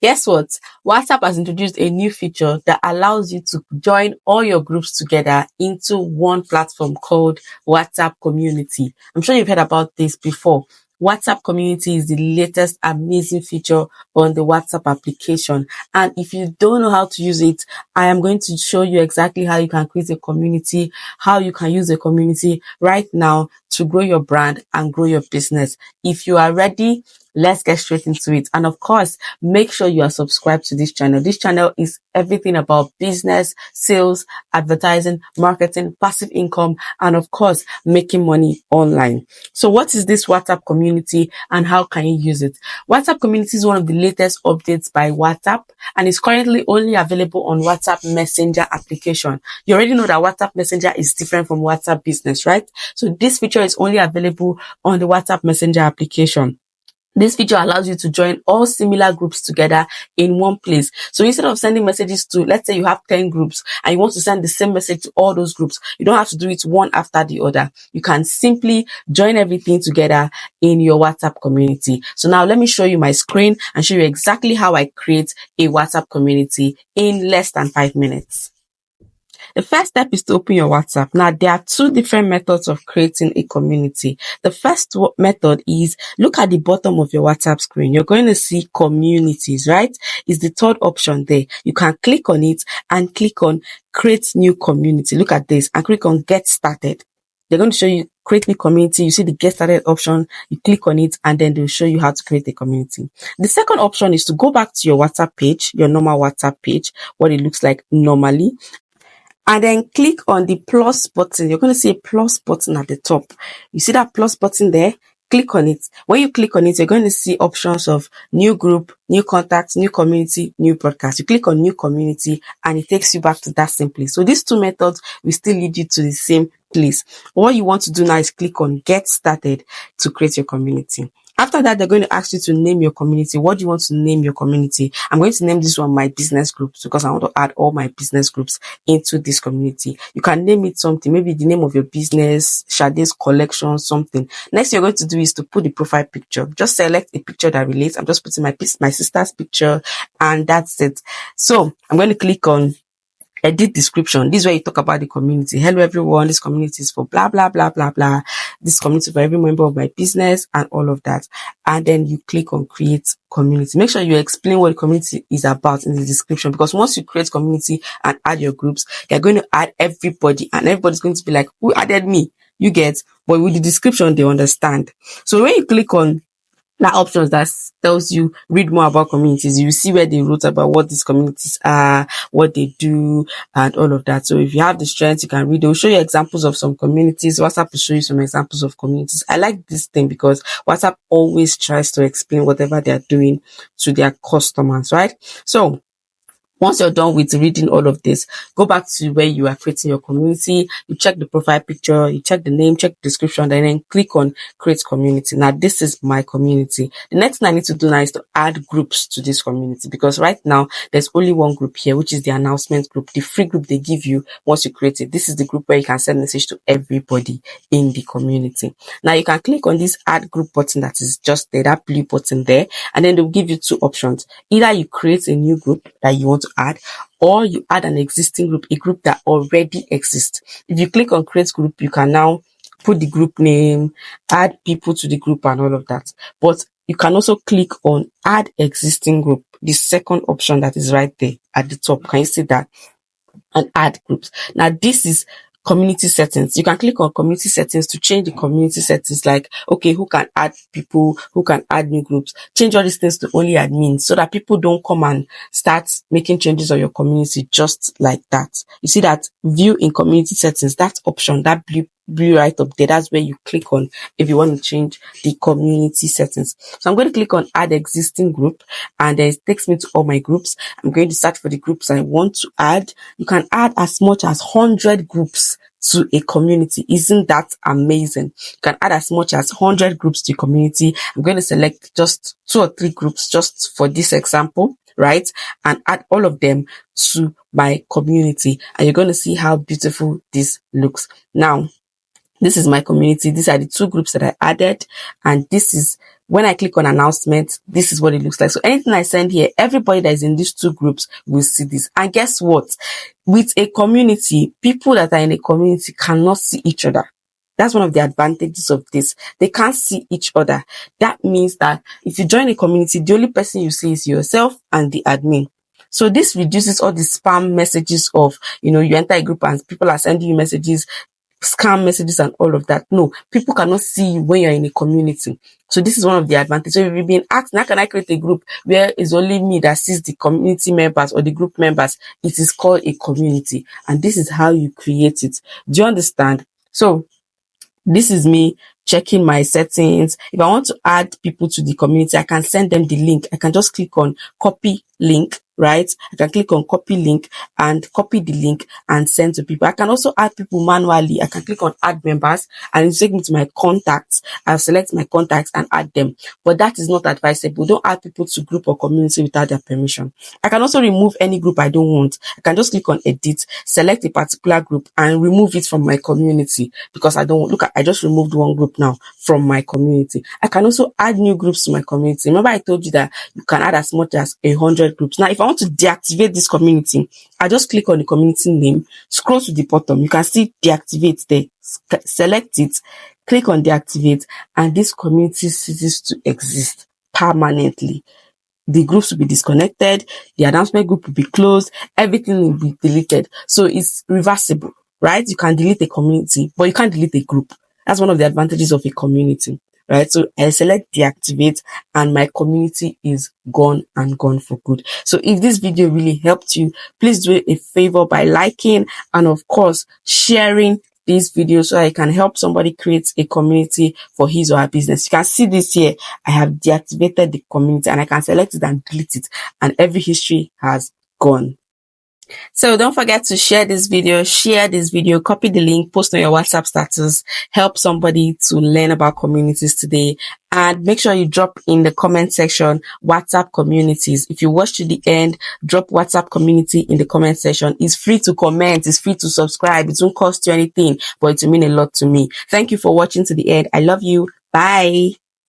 Guess what? WhatsApp has introduced a new feature that allows you to join all your groups together into one platform called WhatsApp Community. I'm sure you've heard about this before. WhatsApp Community is the latest amazing feature on the WhatsApp application. And if you don't know how to use it, I am going to show you exactly how you can create a community, how you can use a community right now to grow your brand and grow your business. If you are ready, let's get straight into it. And of course, make sure you are subscribed to this channel. This channel is everything about business, sales, advertising, marketing, passive income, and of course, making money online. So what is this WhatsApp community and how can you use it? WhatsApp community is one of the latest updates by WhatsApp and is currently only available on WhatsApp Messenger application. You already know that WhatsApp Messenger is different from WhatsApp Business, right? So this feature is only available on the WhatsApp Messenger application. This feature allows you to join all similar groups together in one place. So instead of sending messages to, let's say you have 10 groups and you want to send the same message to all those groups, you don't have to do it one after the other. You can simply join everything together in your WhatsApp community. So now let me show you my screen and show you exactly how I create a WhatsApp community in less than 5 minutes. The first step is to open your WhatsApp. Now, there are two different methods of creating a community. The first method is look at the bottom of your WhatsApp screen. You're going to see communities, right? It's the third option there. You can click on it and click on create new community. Look at this and click on get started. They're going to show you create new community. You see the get started option. You click on it and then they'll show you how to create a community. The second option is to go back to your WhatsApp page, your normal WhatsApp page, what it looks like normally. And then click on the plus button. You're going to see a plus button at the top. You see that plus button there? Click on it. When you click on it, you're going to see options of new group, new contacts, new community, new broadcast. You click on new community and it takes you back to that same place. So these two methods will still lead you to the same place. What you want to do now is click on get started to create your community. After that, they're going to ask you to name your community. What do you want to name your community? I'm going to name this one my business groups because I want to add all my business groups into this community. You can name it something, maybe the name of your business, Sade's collection, something. Next, you're going to do is to put the profile picture. Just select a picture that relates. I'm just putting my sister's picture and that's it. So I'm going to click on edit description. This is where you talk about the community. Hello everyone, this community is for blah blah blah blah blah. This community for every member of my business and all of that. And then you click on create community. Make sure you explain what the community is about in the description, because once you create community and add your groups, you're going to add everybody and everybody's going to be like, who added me? You get, but with the description they understand. So when you click on that options that tells you read more about communities, you see where they wrote about what these communities are, what they do, and all of that. So if you have the strength, you can read. They'll show you examples of some communities. WhatsApp will show you some examples of communities. I like this thing because WhatsApp always tries to explain whatever they're doing to their customers, right? So once you're done with reading all of this, go back to where you are creating your community. You check the profile picture, you check the name, check the description, and then click on create community. Now, this is my community. The next thing I need to do now is to add groups to this community, because right now there's only one group here, which is the announcement group, the free group they give you once you create it. This is the group where you can send message to everybody in the community. Now, you can click on this add group button that is just there, that blue button there, and then they'll give you two options. Either you create a new group that you want to add, or you add an existing group, a group that already exists. If you click on create group, you can now put the group name, add people to the group and all of that. But you can also click on add existing group, the second option that is right there at the top. Can you see that? And add groups. Now this is community settings. You can click on community settings to change the community settings, like, okay, who can add people, who can add new groups, change all these things to only admins so that people don't come and start making changes on your community just like that. You see that view in community settings, that option, that blue right up there, that's where you click on if you want to change the community settings. So I'm going to click on add existing group and then it takes me to all my groups. I'm going to search for the groups I want to add. You can add as much as 100 groups to a community. Isn't that amazing? You can add as much as 100 groups to a community. I'm going to select just 2 or 3 groups just for this example, right? And add all of them to my community. And you're going to see how beautiful this looks. Now, this is my community. These are the 2 groups that I added. And this is When I click on announcement, this is what it looks like. So anything I send here, everybody that is in these two groups will see this. And guess what? With a community, people that are in a community cannot see each other. That's one of the advantages of this. They can't see each other. That means that if you join a community, the only person you see is yourself and the admin. So this reduces all the spam messages of, you enter a group and people are sending you messages, scam messages and all of that. No, people cannot see you when you're in a community. So this is one of the advantages. So if you've been asked, how can I create a group where it's only me that sees the community members or the group members? It is called a community. And this is how you create it. Do you understand? So this is me checking my settings. If I want to add people to the community, I can send them the link. I can just click on copy link, right? I can click on copy link and copy the link and send to people. I can also add people manually. I can click on add members and it take me to my contacts. I'll select my contacts and add them. But that is not advisable. Don't add people to group or community without their permission. I can also remove any group I don't want. I can just click on edit, select a particular group and remove it from my community because I don't want, I just removed one group now from my community. I can also add new groups to my community. Remember I told you that you can add as much as 100 groups. Now, if I want to deactivate this community, I just click on the community name, scroll to the bottom. You can see deactivate there. Select it, click on deactivate, and this community ceases to exist permanently. The groups will be disconnected, the announcement group will be closed, everything will be deleted. So it's reversible, right? You can delete a community, but you can't delete a group. That's one of the advantages of a community, right? So I select deactivate and my community is gone and gone for good. So if this video really helped you, please do a favor by liking and of course sharing this video so I can help somebody create a community for his or her business. You can see this here. I have deactivated the community and I can select it and delete it and every history has gone. So don't forget to share this video, copy the link, post on your WhatsApp status, help somebody to learn about communities today. And make sure you drop in the comment section WhatsApp communities. If you watch to the end, drop WhatsApp community in the comment section. It's free to comment, it's free to subscribe. It won't cost you anything, but it will mean a lot to me. Thank you for watching to the end. I love you. Bye.